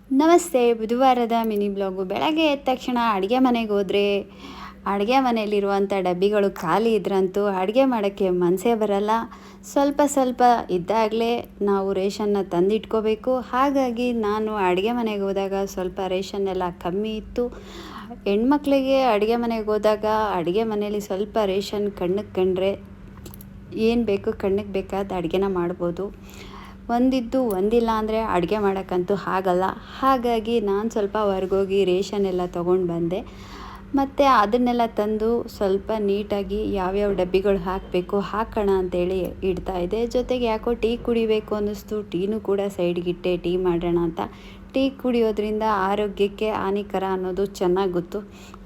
ನಮಸ್ತೆ. ಬುಧವಾರದ mini blog. ಬೆಳಗ್ಗೆ ಎದ್ದ ತಕ್ಷಣ ಅಡುಗೆ ಮನೆಗೆ ಹೋದರೆ ಅಡುಗೆ ಮನೆಯಲ್ಲಿರುವಂಥ ಡಬ್ಬಿಗಳು ಖಾಲಿ ಇದ್ರಂತೂ ಅಡುಗೆ ಮಾಡೋಕ್ಕೆ ಮನಸ್ಸೇ ಬರಲ್ಲ. ಸ್ವಲ್ಪ ಸ್ವಲ್ಪ ಇದ್ದಾಗಲೇ ನಾವು ರೇಷನ್ನ ತಂದಿಟ್ಕೋಬೇಕು. ಹಾಗಾಗಿ ನಾನು ಅಡುಗೆ ಮನೆಗೆ ಹೋದಾಗ ಸ್ವಲ್ಪ ರೇಷನ್ ಎಲ್ಲ ಕಮ್ಮಿ ಇತ್ತು. ಹೆಣ್ಮಕ್ಳಿಗೆ ಅಡುಗೆ ಮನೆಗೆ ಹೋದಾಗ ಅಡುಗೆ ಮನೆಯಲ್ಲಿ ಸ್ವಲ್ಪ ರೇಷನ್ ಕಣ್ಣಿಗೆ ಕಂಡ್ರೆ ಏನು ಬೇಕು ಕಣ್ಣಿಗೆ ಬೇಕಾದ ಅಡುಗೆನ ಮಾಡ್ಬೋದು. ಒಂದಿದ್ದು ಒಂದಿಲ್ಲ ಅಂದರೆ ಅಡುಗೆ ಮಾಡೋಕ್ಕಂತೂ ಆಗಲ್ಲ. ಹಾಗಾಗಿ ನಾನು ಸ್ವಲ್ಪ ಹೊರ್ಗೋಗಿ ರೇಷನ್ ಎಲ್ಲ ತೊಗೊಂಡು ಬಂದೆ. ಮತ್ತು ಅದನ್ನೆಲ್ಲ ತಂದು ಸ್ವಲ್ಪ ನೀಟಾಗಿ ಯಾವ್ಯಾವ ಡಬ್ಬಿಗಳು ಹಾಕಬೇಕು ಹಾಕೋಣ ಅಂತೇಳಿ ಇಡ್ತಾಯಿದ್ದೆ. ಜೊತೆಗೆ ಯಾಕೋ ಟೀ ಕುಡಿಬೇಕು ಅನ್ನಿಸ್ತು. ಟೀನೂ ಕೂಡ ಸೈಡ್ಗಿಟ್ಟೆ, ಟೀ ಮಾಡೋಣ ಅಂತ. ಟೀ ಕುಡಿಯೋದ್ರಿಂದ ಆರೋಗ್ಯಕ್ಕೆ ಹಾನಿಕರ ಅನ್ನೋದು ಚೆನ್ನಾಗಿ ಗೊತ್ತು.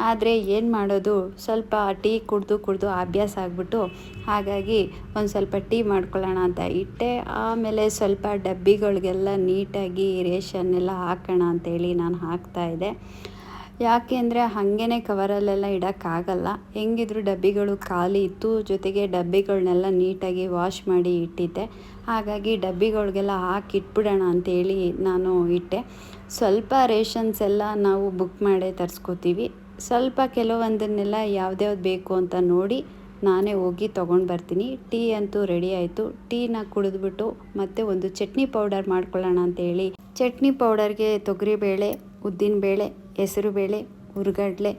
ಆದರೆ ಏನು ಮಾಡೋದು, ಸ್ವಲ್ಪ ಟೀ ಕುಡಿದು ಅಭ್ಯಾಸ ಆಗಿಬಿಟ್ಟು ಹಾಗಾಗಿ ಒಂದು ಸ್ವಲ್ಪ ಟೀ ಮಾಡ್ಕೊಳ್ಳೋಣ ಅಂತ ಇಟ್ಟೆ. ಆಮೇಲೆ ಸ್ವಲ್ಪ ಡಬ್ಬಿಗಳಿಗೆಲ್ಲ ನೀಟಾಗಿ ರೇಷನ್ನೆಲ್ಲ ಹಾಕೋಣ ಅಂತೇಳಿ ನಾನು ಹಾಕ್ತಾಯಿದ್ದೆ. ಯಾಕೆ ಅಂದರೆ ಹಾಗೇ ಕವರಲ್ಲೆಲ್ಲ ಇಡೋಕ್ಕಾಗಲ್ಲ. ಹೆಂಗಿದ್ರು ಡಬ್ಬಿಗಳು ಖಾಲಿ ಇತ್ತು. ಜೊತೆಗೆ ಡಬ್ಬಿಗಳನ್ನೆಲ್ಲ ನೀಟಾಗಿ ವಾಶ್ ಮಾಡಿ ಇಟ್ಟಿದ್ದೆ. ಹಾಗಾಗಿ ಡಬ್ಬಿಗಳಿಗೆಲ್ಲ ಹಾಕಿಟ್ಬಿಡೋಣ ಅಂತೇಳಿ ನಾನು ಇಟ್ಟೆ. ಸ್ವಲ್ಪ ರೇಷನ್ಸ್ ಎಲ್ಲ ನಾವು ಬುಕ್ ಮಾಡೇ ತರಿಸ್ಕೋತೀವಿ. ಸ್ವಲ್ಪ ಕೆಲವೊಂದನ್ನೆಲ್ಲ ಯಾವ್ದ್ಯಾವ್ದು ಬೇಕು ಅಂತ ನೋಡಿ ನಾನೇ ಹೋಗಿ ತೊಗೊಂಡು ಬರ್ತೀನಿ. ಟೀ ಅಂತೂ ರೆಡಿ ಆಯಿತು. ಟೀನ ಕುಡಿದ್ಬಿಟ್ಟು ಮತ್ತೆ ಒಂದು ಚಟ್ನಿ ಪೌಡರ್ ಮಾಡ್ಕೊಳ್ಳೋಣ ಅಂತೇಳಿ ಚಟ್ನಿ ಪೌಡರ್ಗೆ ತೊಗರಿಬೇಳೆ, ಉದ್ದಿನಬೇಳೆ, ಹೆಸರುಬೇಳೆ, ಹುರ್ಗಡ್ಲೆ,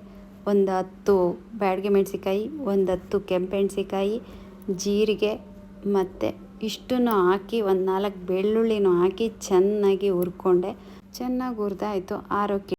ಒಂದು 10 ಬ್ಯಾಡಗೆ ಮೆಣಸಿಕಾಯಿ, ಒಂದು 10 ಕೆಂಪೆಣ್ಸಿಕಾಯಿ, ಜೀರಿಗೆ ಮತ್ತು ಇಷ್ಟನ್ನು ಹಾಕಿ ಒಂದು 4 ಬೆಳ್ಳುಳ್ಳಿನೂ ಹಾಕಿ ಚೆನ್ನಾಗಿ ಹುರ್ಕೊಂಡೆ. ಚೆನ್ನಾಗಿ ಹುರಿದಾಯಿತು. ಆರೋಕ್ಕೆ